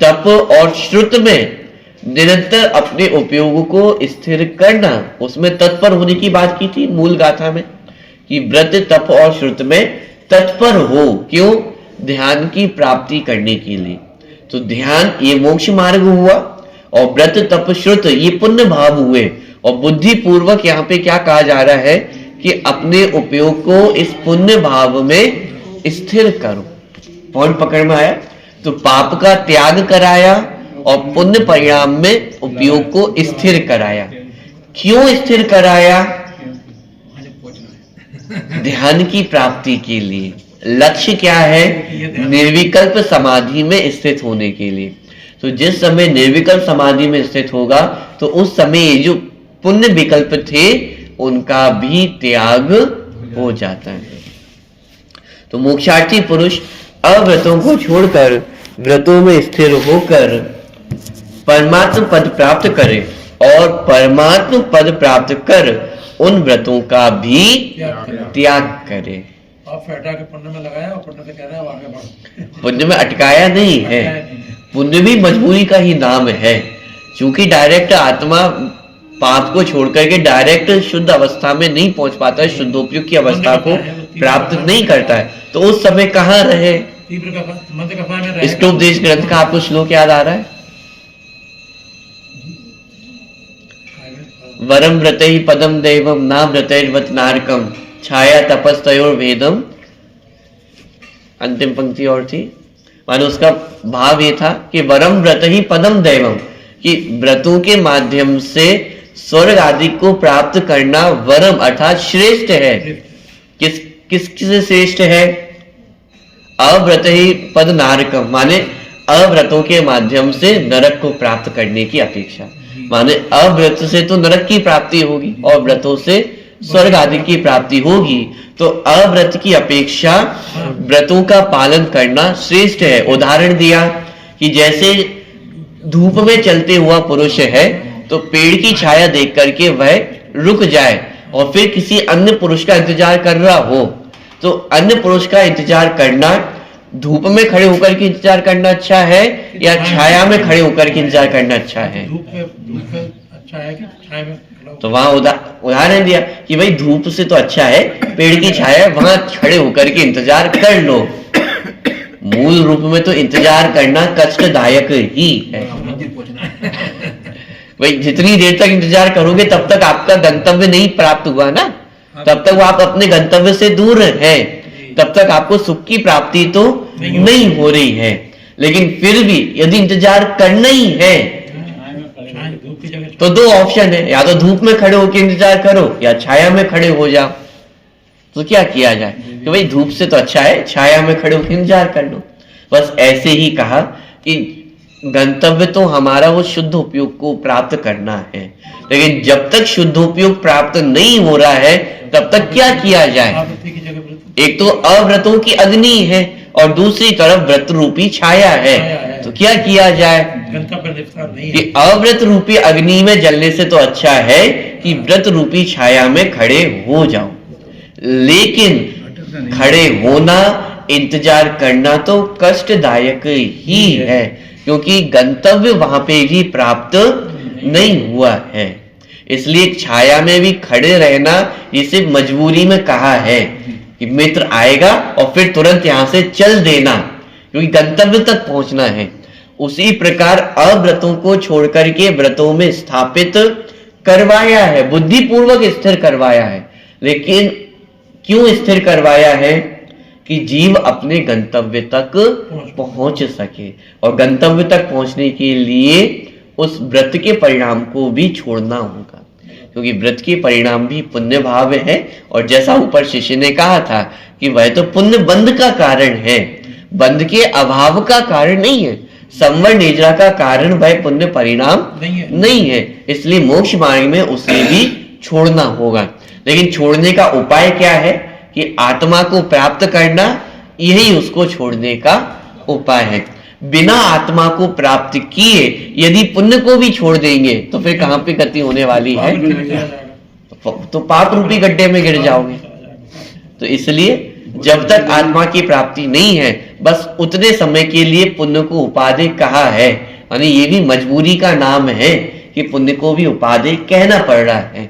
तप और श्रुत में निरंतर अपने उपयोग को स्थिर करना, उसमें तत्पर होने की बात की थी मूल गाथा में कि व्रत तप और श्रुत में तत्पर हो। क्यों? ध्यान की प्राप्ति करने के लिए। तो ध्यान ये मोक्ष मार्ग हुआ और व्रत तप श्रुत ये पुण्य भाव हुए। और बुद्धि पूर्वक यहाँ पे क्या कहा जा रहा है कि अपने उपयोग को इस पुण्य भाव में स्थिर करो। पॉइंट पकड़ में आया? तो पाप का त्याग कराया और पुण्य परिणाम में उपयोग को स्थिर कराया। क्यों स्थिर कराया? ध्यान की प्राप्ति के लिए। लक्ष्य क्या है? निर्विकल्प समाधि में स्थित होने के लिए। तो जिस समय निर्विकल्प समाधि में स्थित होगा तो उस समय ये जो पुण्य विकल्प थे उनका भी त्याग हो जाता है। तो मोक्षार्थी पुरुष अव्रतों को छोड़कर व्रतों में स्थिर होकर परमात्म पद प्राप्त करे और परमात्म पद प्राप्त कर उन व्रतों का भी त्याग करे। आप फेटा के पुण्य में लगाया और पुण्य से कह रहे हैं आगे बढ़ो। पुण्य में अटकाया नहीं है, पुण्य भी मजबूरी का ही नाम है। क्योंकि डायरेक्ट आत्मा पाप को छोड़ करके डायरेक्ट शुद्ध अवस्था में नहीं पहुंच पाता है, शुद्धोपयोग की अवस्था को प्राप्त नहीं करता है। तो उस समय कहाँ रहे? स्तोपदेश ग्रंथ का आपको श्लोक याद आ रहा है? वरम व्रत ही पदम दैवम ना व्रतैर्वत नारकम छाया तपस्तयोर भेदम। अंतिम पंक्ति और थी, मानो उसका भाव ये था कि वरम व्रत ही पदम दैवम, कि व्रतों के माध्यम से स्वर्ग आदि को प्राप्त करना वरम अर्थात श्रेष्ठ है। किससे श्रेष्ठ है? अव्रत ही पद नारकम, माने अव्रतों के माध्यम से नरक को प्राप्त करने की अपेक्षा। माने अव्रत से तो नरक की प्राप्ति होगी और व्रतों से स्वर्ग आदि की प्राप्ति होगी। तो अव्रत की अपेक्षा व्रतों का पालन करना श्रेष्ठ है। उदाहरण दिया कि जैसे धूप में चलते हुआ पुरुष है तो पेड़ की छाया देख करके वह रुक जाए और फिर किसी अन्य पुरुष का इंतजार कर रहा हो, तो अन्य पुरुष का इंतजार करना धूप में खड़े होकर के इंतजार करना अच्छा है या छाया में खड़े होकर के इंतजार करना अच्छा है? धूप में अच्छा है कि छाया में? तो वहां उदाहरण दिया कि भाई धूप से तो अच्छा है पेड़ की छाया, वहां खड़े होकर के इंतजार कर लो। मूल रूप में तो इंतजार करना कष्टदायक ही है। भाई जितनी देर तक इंतजार करोगे तब तक आपका गंतव्य नहीं प्राप्त हुआ ना, तब तक वो आप अपने गंतव्य से दूर हैं, तब तक आपको सुख की प्राप्ति तो नहीं हो रही है। लेकिन फिर भी यदि इंतजार करना ही है तो दो ऑप्शन है, या तो धूप में खड़े होकर इंतजार करो या छाया में खड़े हो जाओ। तो क्या किया जाए कि भाई धूप से तो अच्छा है छाया में खड़े होकर इंतजार कर लो। बस ऐसे ही कहा कि गंतव्य तो हमारा वो शुद्ध उपयोग को प्राप्त करना है, लेकिन जब तक शुद्ध उपयोग प्राप्त नहीं हो रहा है तब तक क्या किया जाए? एक तो अव्रतों की अग्नि है, और दूसरी तरफ व्रत रूपी छाया है, तो क्या किया जाए गंतव्य निस्तार नहीं है। कि अव्रत रूपी अग्नि में जलने से तो अच्छा है कि व्रत रूपी छाया में खड़े हो जाओ। लेकिन खड़े होना, इंतजार करना तो कष्टदायक ही है, क्योंकि गंतव्य वहां पे भी प्राप्त नहीं हुआ है। इसलिए छाया में भी खड़े रहना ये सिर्फ मजबूरी में कहा है कि मित्र आएगा और फिर तुरंत यहां से चल देना, क्योंकि गंतव्य तक पहुंचना है। उसी प्रकार अव्रतों को छोड़कर के व्रतों में स्थापित करवाया है, बुद्धिपूर्वक स्थिर करवाया है। लेकिन क्यों स्थिर करवाया है? कि जीव अपने गंतव्य तक पहुंच सके, और गंतव्य तक पहुंचने के लिए उस व्रत के परिणाम को भी छोड़ना होगा, क्योंकि व्रत के परिणाम भी पुण्य भाव है। और जैसा ऊपर शिष्य ने कहा था कि वह तो पुण्य बंध का कारण है, बंध के अभाव का कारण नहीं है। संवर निद्रा का कारण वह पुण्य परिणाम नहीं है। इसलिए मोक्ष मार्ग में उसे भी छोड़ना होगा। लेकिन छोड़ने का उपाय क्या है? कि आत्मा को प्राप्त करना, यही उसको छोड़ने का उपाय है। बिना आत्मा को प्राप्त किए यदि पुण्य को भी छोड़ देंगे तो फिर कहां पे गति होने वाली है? तो पाप रूपी गड्ढे में गिर जाओगे। तो इसलिए जब तक आत्मा की प्राप्ति नहीं है, बस उतने समय के लिए पुण्य को उपादेय कहा है। यानी ये भी मजबूरी का नाम है कि पुण्य को भी उपादेय कहना पड़ रहा है।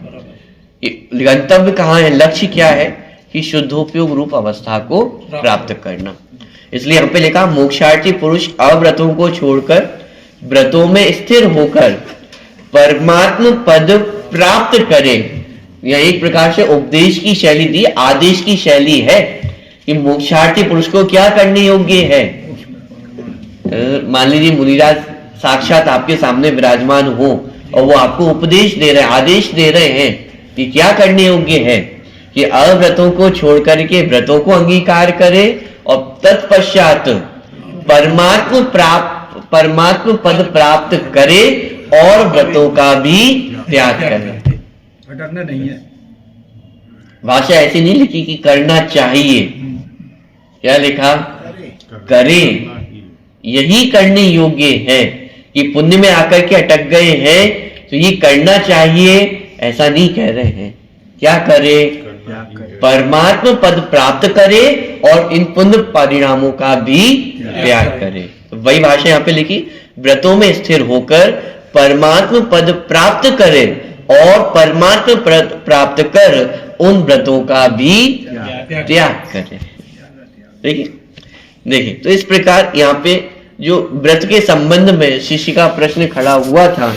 गंतव्य कहाँ है? लक्ष्य क्या है? कि शुद्धोपयोग रूप अवस्था को प्राप्त करना। इसलिए यहाँ पे लिखा मोक्षार्थी पुरुष अव्रतों को छोड़कर व्रतों में स्थिर होकर परमात्म पद प्राप्त करे। यह एक प्रकार से उपदेश की शैली दी, आदेश की शैली है कि मोक्षार्थी पुरुष को क्या करने योग्य है। मान लीजिए मुनिराज साक्षात आपके सामने विराजमान हो और वो आपको उपदेश दे रहे हैं, आदेश दे रहे हैं कि क्या करने योग्य है, कि अव्रतों को छोड़ करके व्रतों को अंगीकार करे और तत्पश्चात परमात्म पद प्राप्त करे और व्रतों का भी त्याग करे। हटना नहीं है। भाषा ऐसी नहीं लिखी कि करना चाहिए, क्या लिखा? करे। यही करने योग्य है कि पुण्य में आकर के अटक गए हैं तो ये करना चाहिए, ऐसा नहीं कह रहे हैं। क्या करे? परमात्म पद प्राप्त करे और इन पुण्य परिणामों का भी त्याग करे। तो वही भाषा यहाँ पे लिखी, व्रतों में स्थिर होकर परमात्म पद प्राप्त करे और परमात्म पद प्राप्त कर उन व्रतों का भी त्याग करे। देखिए तो इस प्रकार यहाँ पे जो व्रत के संबंध में शिष्य का प्रश्न खड़ा हुआ था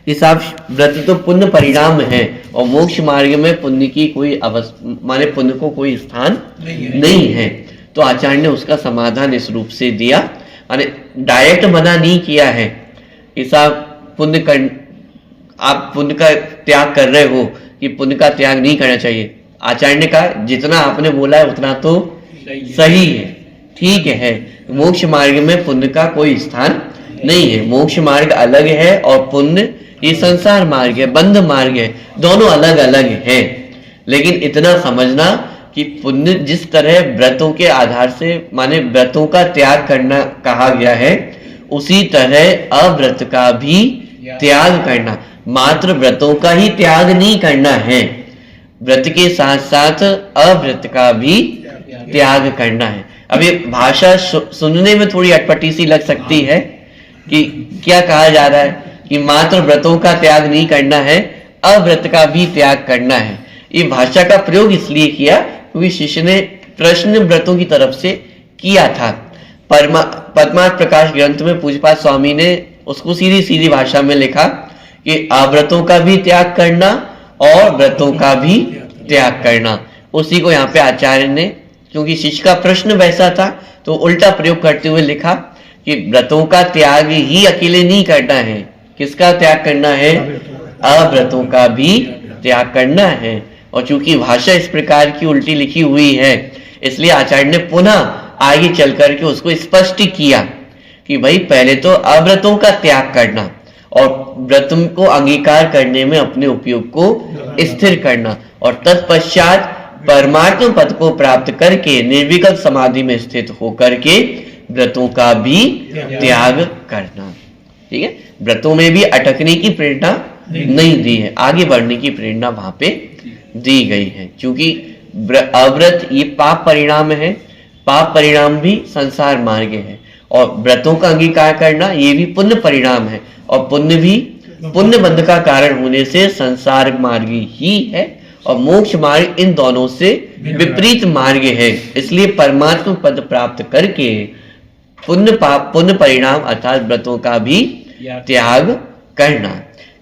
कि साहब व्रत तो पुण्य परिणाम है और मोक्ष मार्ग में पुण्य की कोई माने पुण्य को कोई स्थान नहीं है। तो आचार्य ने उसका समाधान इस रूप से दिया, माने डायरेक्ट मना नहीं किया है कि साहब आप पुण्य का त्याग कर रहे हो कि पुण्य का त्याग नहीं करना चाहिए। आचार्य ने कहा जितना आपने बोला है उतना तो सही है, ठीक है। मोक्ष मार्ग में पुण्य का कोई स्थान नहीं है। मोक्ष मार्ग अलग है और पुण्य ये संसार मार्ग है, बंध मार्ग है, दोनों अलग अलग है। लेकिन इतना समझना कि पुण्य जिस तरह व्रतों के आधार से माने व्रतों का त्याग करना कहा गया है, उसी तरह अव्रत का भी त्याग करना, मात्र व्रतों का ही त्याग नहीं करना है, व्रत के साथ साथ अव्रत का भी त्याग करना है। अब ये भाषा सुनने में थोड़ी अटपटी सी लग सकती है कि क्या कहा जा रहा है कि मात्र व्रतों का त्याग नहीं करना है, अव्रत का भी त्याग करना है। ये भाषा का प्रयोग इसलिए किया क्योंकि शिष्य ने प्रश्न व्रतों की तरफ से किया था। पद्मार्थ प्रकाश ग्रंथ में पूज्यपाद स्वामी ने उसको सीधी सीधी भाषा में लिखा कि अव्रतों का भी त्याग करना और व्रतों का भी त्याग करना। उसी को यहाँ पे आचार्य ने, क्योंकि शिष्य का प्रश्न वैसा था तो उल्टा प्रयोग करते हुए लिखा कि व्रतों का त्याग ही अकेले नहीं करना है, किसका त्याग करना है? अव्रतों का भी त्याग करना है। और चूंकि भाषा इस प्रकार की उल्टी लिखी हुई है, इसलिए आचार्य ने पुनः आगे चल करके उसको स्पष्ट किया कि भाई पहले तो अव्रतों का त्याग करना और व्रतों को अंगीकार करने में अपने उपयोग को स्थिर करना और तत्पश्चात परमात्म पद को प्राप्त करके निर्विकल्प समाधि में स्थित होकर के व्रतों का भी त्याग करना। ठीक है, व्रतों में भी अटकने की प्रेरणा नहीं दी है, आगे बढ़ने की प्रेरणा वहां पे दी गई है। क्योंकि अव्रत ये पाप परिणाम है, पाप परिणाम भी संसार मार्ग है, और व्रतों का अंगीकार करना ये भी पुण्य परिणाम है, और पुण्य भी पुण्य बंध का कारण होने से संसार मार्ग ही है, और मोक्ष मार्ग इन दोनों से विपरीत मार्ग है। इसलिए परमात्मा पद प्राप्त करके पुण्य परिणाम अर्थात व्रतों का भी त्याग करना।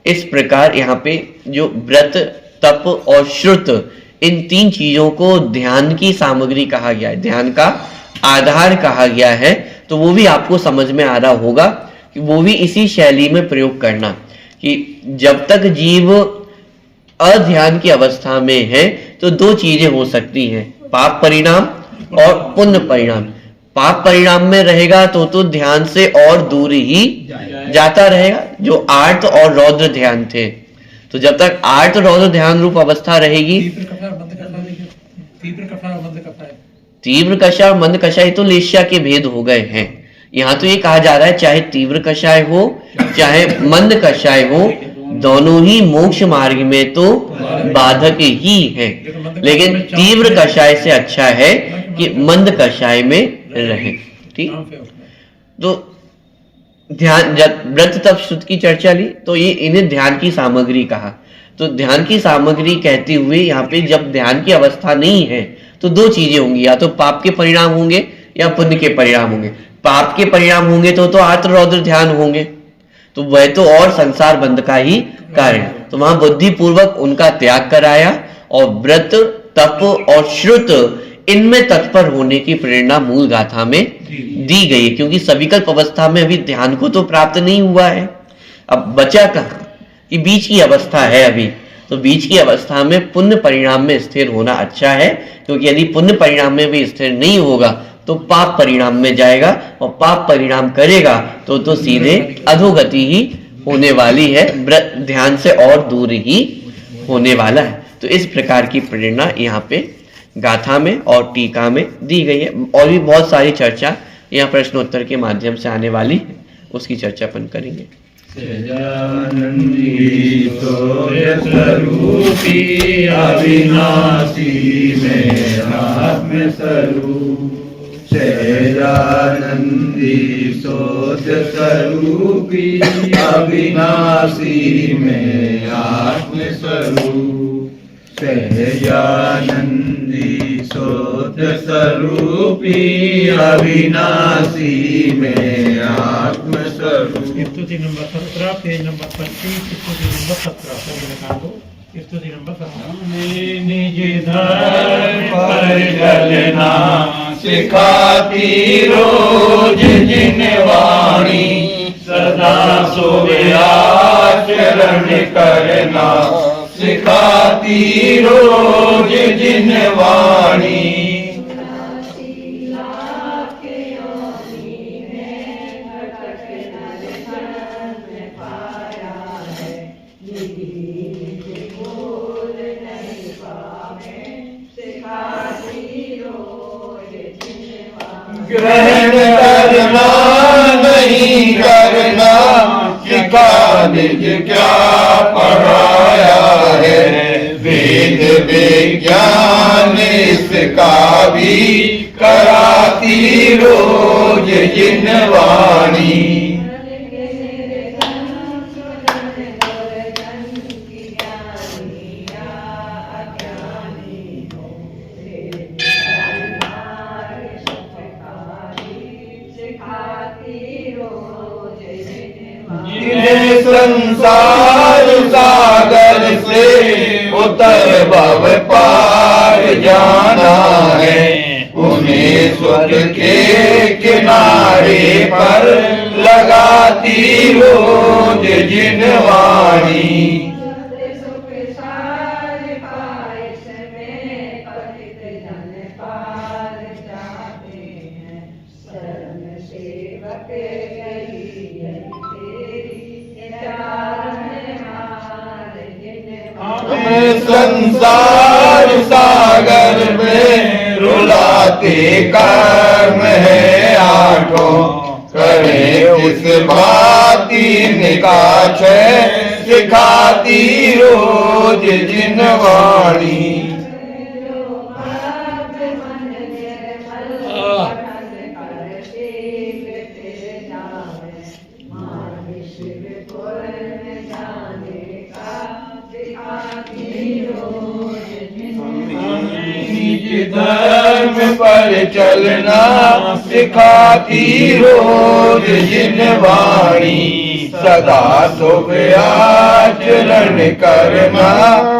इस प्रकार यहाँ पे जो व्रत, तप और श्रुत, इन तीन चीजों को ध्यान की सामग्री कहा गया है, ध्यान का आधार कहा गया है। तो वो भी आपको समझ में आ रहा होगा कि वो भी इसी शैली में प्रयोग करना, कि जब तक जीव अध्यान की अवस्था में है तो दो चीजें हो सकती हैं, पाप परिणाम और पुण्य परिणाम। पाप परिणाम में रहेगा तो ध्यान से और दूर ही जाता रहेगा, जो आर्त और रौद्र ध्यान थे। तो जब तक आर्त रौद्र ध्यान रूप अवस्था रहेगी, तीव्र कषाय और मंद कषाय तो लेश्या के भेद हो गए हैं। यहाँ तो ये कहा जा रहा है चाहे तीव्र कषाय हो चाहे मंद कषाय हो, दोनों ही मोक्ष मार्ग में तो बाधक ही है। लेकिन तीव्र कषाय से अच्छा है कि मंद कषाय में रहे। ठीक, तो ध्यान, जब व्रत तप श्रुत की चर्चा ली तो ये इन्हें ध्यान की सामग्री कहा। तो ध्यान की सामग्री कहते हुए यहाँ पे जब ध्यान की अवस्था नहीं है तो दो चीजें होंगी, या तो पाप के परिणाम होंगे या पुण्य के परिणाम होंगे। पाप के परिणाम होंगे तो आर्त रौद्र ध्यान होंगे, तो वह तो और संसार बंध का ही कार्य। तो वहां बुद्धि पूर्वक उनका त्याग कराया, और व्रत, तप और श्रुत इनमें तत्पर होने की प्रेरणा मूल गाथा में दी गई है। क्योंकि सविकल्प अवस्था में अभी ध्यान को तो प्राप्त नहीं हुआ है, अब बचा कहाँ कि बीच की अवस्था है अभी। तो बीच की अवस्था में पुण्य परिणाम में स्थिर होना अच्छा है, क्योंकि यदि पुण्य परिणाम में भी स्थिर नहीं होगा तो पाप परिणाम में जाएगा, और पाप परिणाम करेगा तो सीधे अधोगति ही होने वाली है, ध्यान से और दूर ही होने वाला है। तो इस प्रकार की प्रेरणा यहाँ पे गाथा में और टीका में दी गई है। और भी बहुत सारी चर्चा यहाँ प्रश्नोत्तर के माध्यम से आने वाली है, उसकी चर्चा अपन करेंगे। अविनाशी में आत्मस्वरूप, सहजानंदी सोच स्वरूपी अविनाशी में आत्मस्वरूप, सहजानंदी सोच स्वरूपी अविनाशी में आत्मस्वरूप। स्तुति नंबर 17, पेज नंबर 25, स्तुति नंबर 17। स्तुति नंबर 17। निज धर्म पर चलना सिखाती रोज जिन वाणी, सदा सोवे आचरण करना सिखाती रोज जिन वाणी। ग्रहण करना नहीं करना सिखा निज क्या पढ़ाया है, वेद विज्ञान इसका भी कराती रोज जिन वाणी। जिन्हें संसार सागर से उतर भव पार जाना है, उन्हें स्वर्ग के किनारे पर लगाती रोज जिन वाणी। संसार संसार सागर में रुलाते कर्म है आठों, करे किस भांति निकाच सिखाती रोज जिन वाणी। धर्म पर चलना सिखाती रोज जिन वाणी, सदा शुभ आचरण करना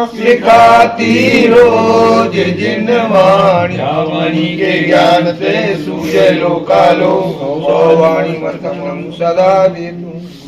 सिखाती रोज जिन वाणी। वाणी के ज्ञान से सूझे लोकालो, सो वाणी मर्तम सदा दे तू।